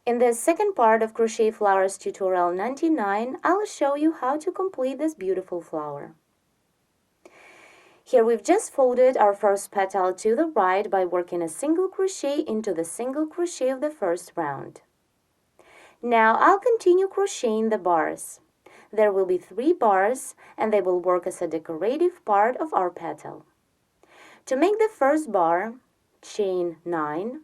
In the second part of Crochet Flowers tutorial 99, I'll show you how to complete this beautiful flower. Here we've just folded our first petal to the right by working a single crochet into the single crochet of the first round. Now I'll continue crocheting the bars. There will be 3 bars and they will work as a decorative part of our petal. To make the first bar, chain 9,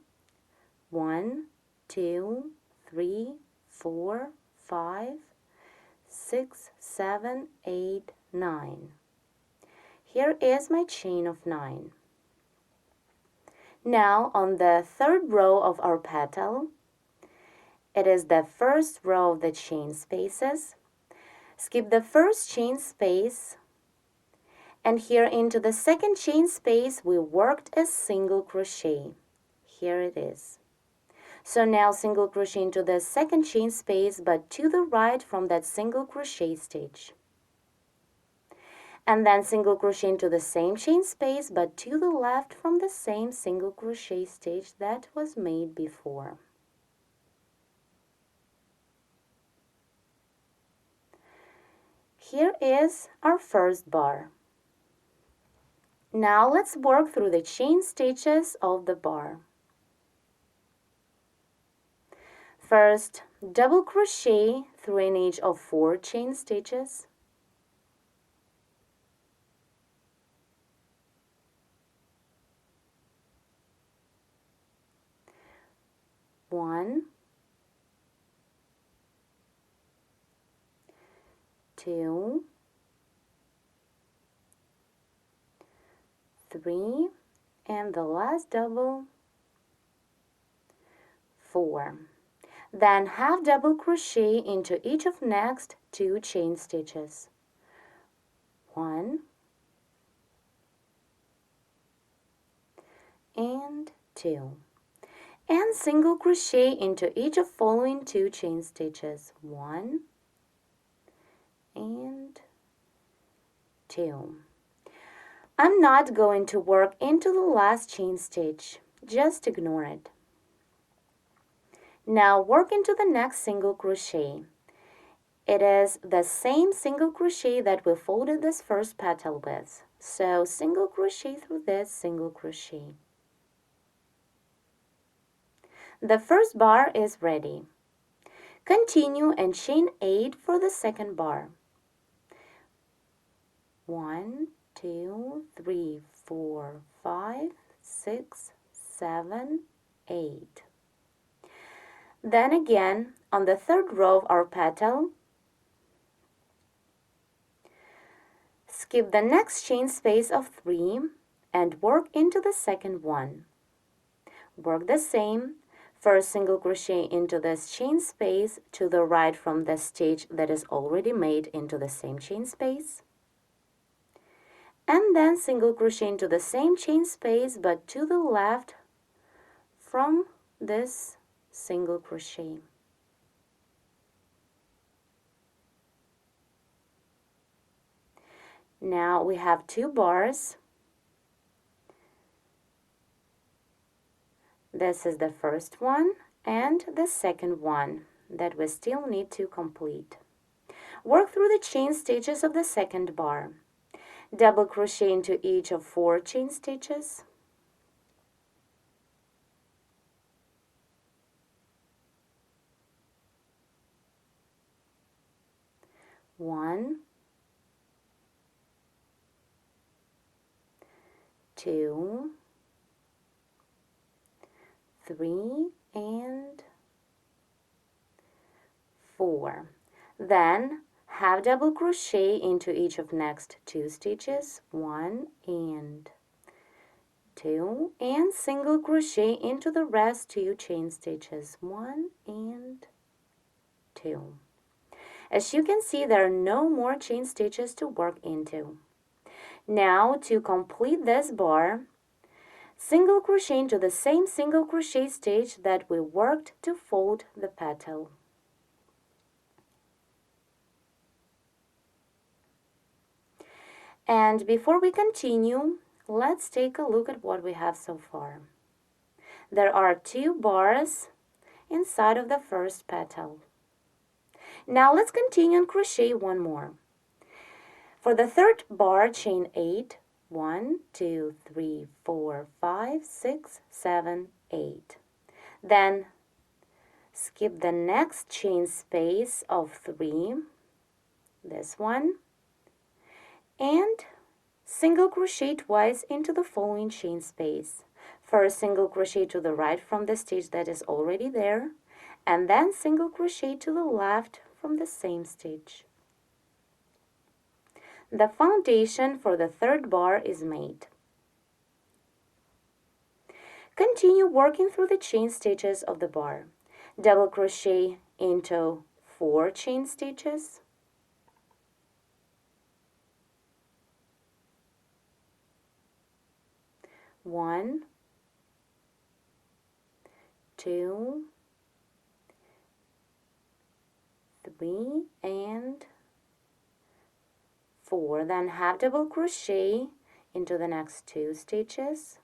1, 2, 3, 4, 5, 6, 7, 8, 9. Here is my chain of 9. Now on the third row of our petal, it is the first row of the chain spaces. Skip the first chain space, and here into the second chain space we worked a single crochet. Here it is. So now single crochet into the second chain space, but to the right from that single crochet stitch. And then single crochet into the same chain space, but to the left from the same single crochet stitch that was made before. Here is our first bar. Now let's work through the chain stitches of the bar. First, double crochet through an each of 4 chain stitches. One, 2, 3, and the last double, 4. Then half double crochet into each of next 2 chain stitches. 1 and 2. And single crochet into each of following 2 chain stitches. 1 and 2. I'm not going to work into the last chain stitch, just ignore it. Now work into the next single crochet. It is the same single crochet that we folded this first petal with. So single crochet through this single crochet. The first bar is ready. Continue and chain 8 for the second bar. 1, 2, 3, 4, 5, 6, 7, 8. Then again, on the third row of our petal, skip the next chain space of 3 and work into the second one. Work the same. First single crochet into this chain space to the right from the stitch that is already made into the same chain space. And then single crochet into the same chain space but to the left from this single crochet. Now we have 2 bars. This is the first one and the second one that we still need to complete. Work through the chain stitches of the second bar. Double crochet into each of 4 chain stitches. One, 2, 3, and 4. Then half double crochet into each of next 2 stitches, 1 and 2, and single crochet into the rest 2 chain stitches, 1 and 2. As you can see, there are no more chain stitches to work into. Now to complete this bar, single crochet into the same single crochet stitch that we worked to fold the petal. And before we continue, let's take a look at what we have so far. There are 2 bars inside of the first petal. Now let's continue and crochet one more. For the third bar, chain 8. 1, 2, 3, 4, 5, 6, 7, 8. Then skip the next chain space of 3, this one, and single crochet twice into the following chain space. First single crochet to the right from the stitch that is already there, and then single crochet to the left from the same stitch. The foundation for the third bar is made. Continue working through the chain stitches of the bar. Double crochet into 4 chain stitches. One, 2, 3, and 4. Then half double crochet into the next 2 stitches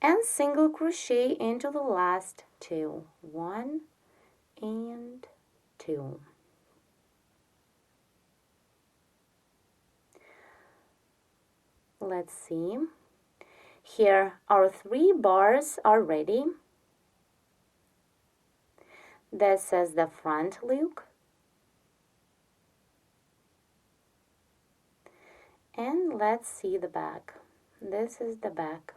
and single crochet into the last 2. 1 and 2. Let's see. Here our 3 bars are ready. This is the front look. And let's see the back. This is the back.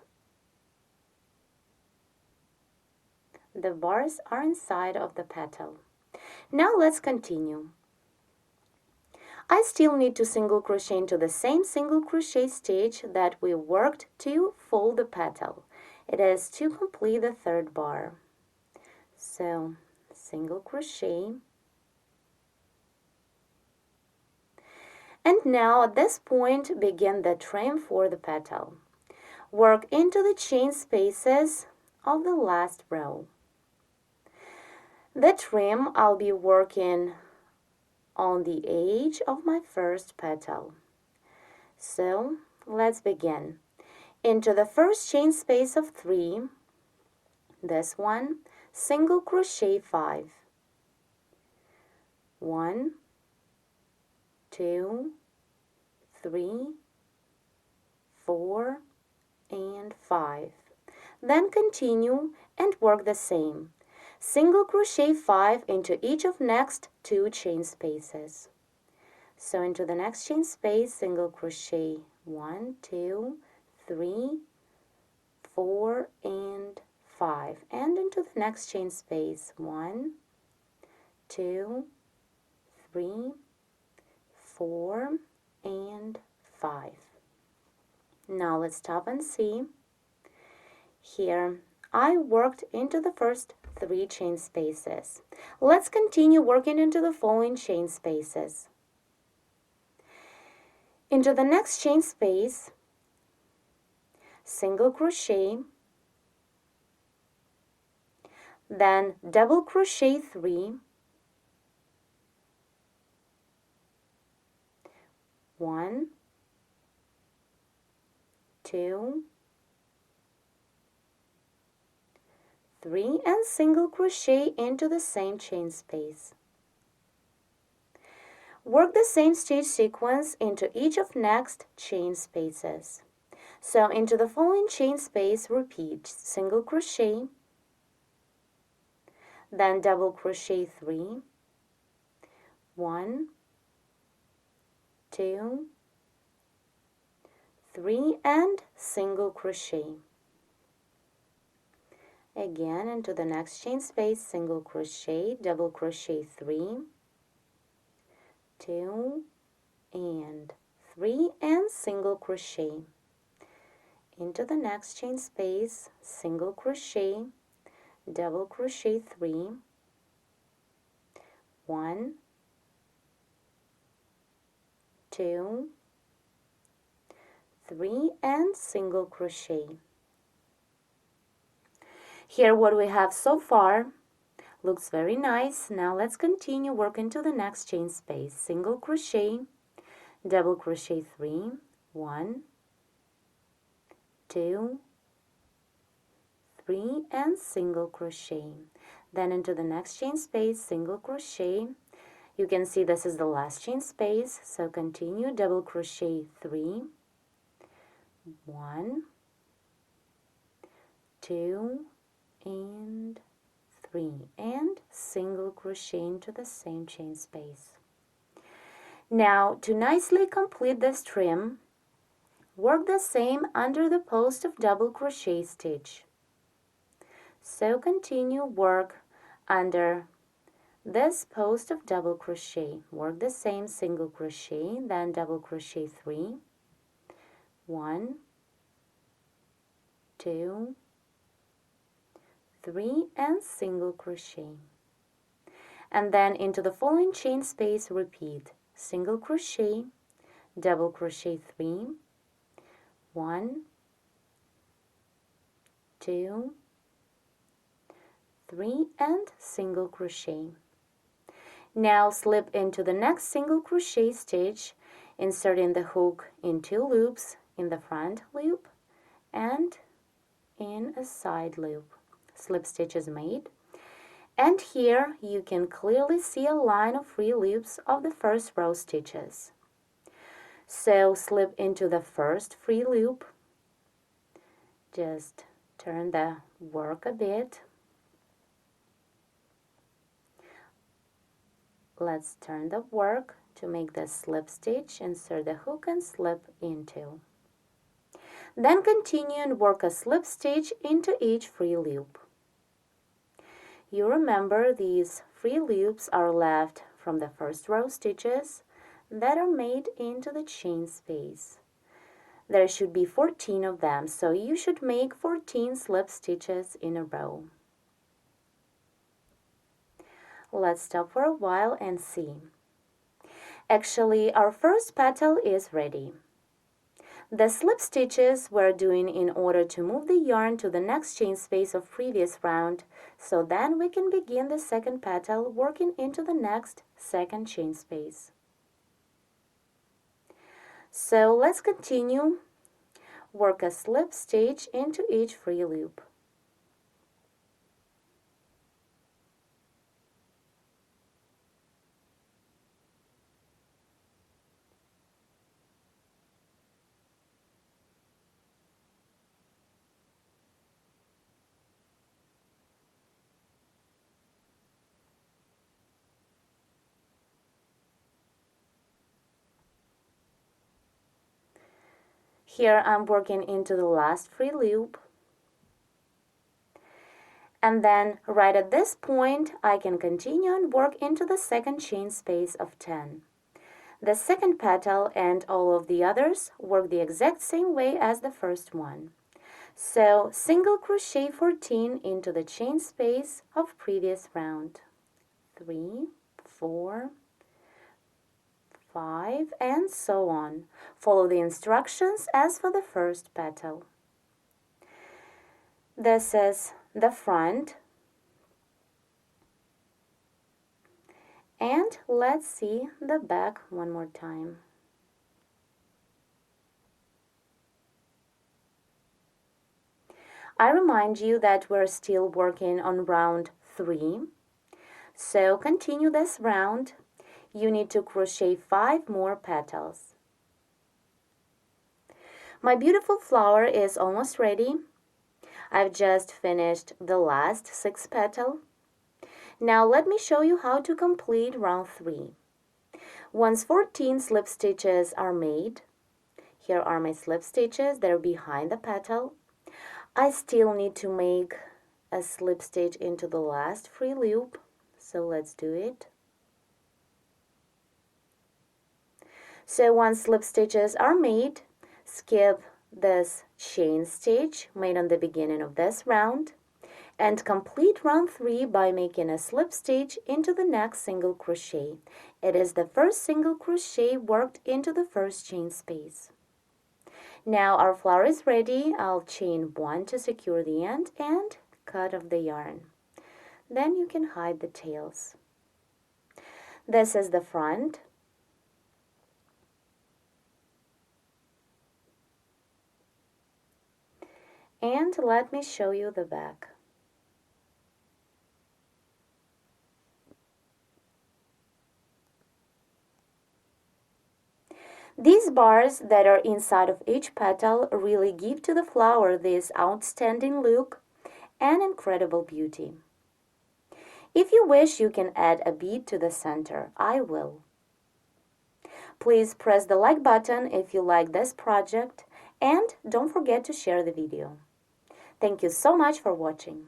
The bars are inside of the petal. Now let's continue. I still need to single crochet into the same single crochet stitch that we worked to fold the petal. It is to complete the third bar. So single crochet. And now at this point begin the trim for the petal. Work into the chain spaces of the last row. The trim I'll be working on the edge of my first petal. So let's begin. Into the first chain space of 3, this one, single crochet 5. 1, 2, 3, 4, and 5. Then continue and work the same. Single crochet 5 into each of next 2 chain spaces. So into the next chain space, single crochet 1, 2, 3, 4, and 5. And into the next chain space, 1, 2, 3, 4, and 5. Now let's stop and see. Here I worked into the first 3 chain spaces. Let's continue working into the following chain spaces. Into the next chain space, single crochet, then double crochet 3, 1, 2, 3, and single crochet into the same chain space. Work the same stitch sequence into each of next chain spaces. So into the following chain space, repeat single crochet, then double crochet 3, 1, 2, 3, and single crochet. Again into the next chain space, single crochet, double crochet 3, 2, and 3, and single crochet. Into the next chain space, single crochet, double crochet 3, 1, 2, 3, and single crochet. Here what we have so far looks very nice. Now let's continue working to the next chain space. Single crochet, double crochet 3, 1, 2, 3 and single crochet. Then into the next chain space, single crochet. You can see this is the last chain space, so continue double crochet 3, 1, 2, and 3, and single crochet into the same chain space. Now, to nicely complete this trim, work the same under the post of double crochet stitch. So continue work under this post of double crochet. Work the same single crochet, then double crochet 3, 1, 2, 3, and single crochet. And then into the following chain space, repeat single crochet, double crochet 3, 1, 2, 3, and single crochet. Now slip into the next single crochet stitch, inserting the hook in 2 loops, in the front loop and in a side loop. Slip stitch is made, and here you can clearly see a line of free loops of the first row stitches. So slip into the first free loop, just turn the work a bit. Let's turn the work to make the slip stitch, insert the hook and slip into. Then continue and work a slip stitch into each free loop. You remember these free loops are left from the first row stitches that are made into the chain space. There should be 14 of them, so you should make 14 slip stitches in a row. Let's stop for a while and see. Actually, our first petal is ready. The slip stitches we're doing in order to move the yarn to the next chain space of previous round, so then we can begin the second petal working into the next second chain space. So let's continue. Work a slip stitch into each free loop. Here I'm working into the last free loop, and then right at this point I can continue and work into the second chain space of 10. The second petal and all of the others work the exact same way as the first one. So single crochet 14 into the chain space of previous round. 3, 4, 5, and so on. Follow the instructions as for the first petal. This is the front. And let's see the back one more time. I remind you that we're still working on round 3. So continue this round. You need to crochet 5 more petals. My beautiful flower is almost ready. I've just finished the last 6 petals. Now let me show you how to complete round 3. Once 14 slip stitches are made, here are my slip stitches, they're behind the petal. I still need to make a slip stitch into the last free loop, so let's do it. So once slip stitches are made, skip this chain stitch made on the beginning of this round and complete round 3 by making a slip stitch into the next single crochet. It is the first single crochet worked into the first chain space. Now our flower is ready. I'll chain 1 to secure the end and cut off the yarn. Then you can hide the tails. This is the front. And let me show you the back. These bars that are inside of each petal really give to the flower this outstanding look and incredible beauty. If you wish, you can add a bead to the center. I will. Please press the like button if you like this project, and don't forget to share the video. Thank you so much for watching.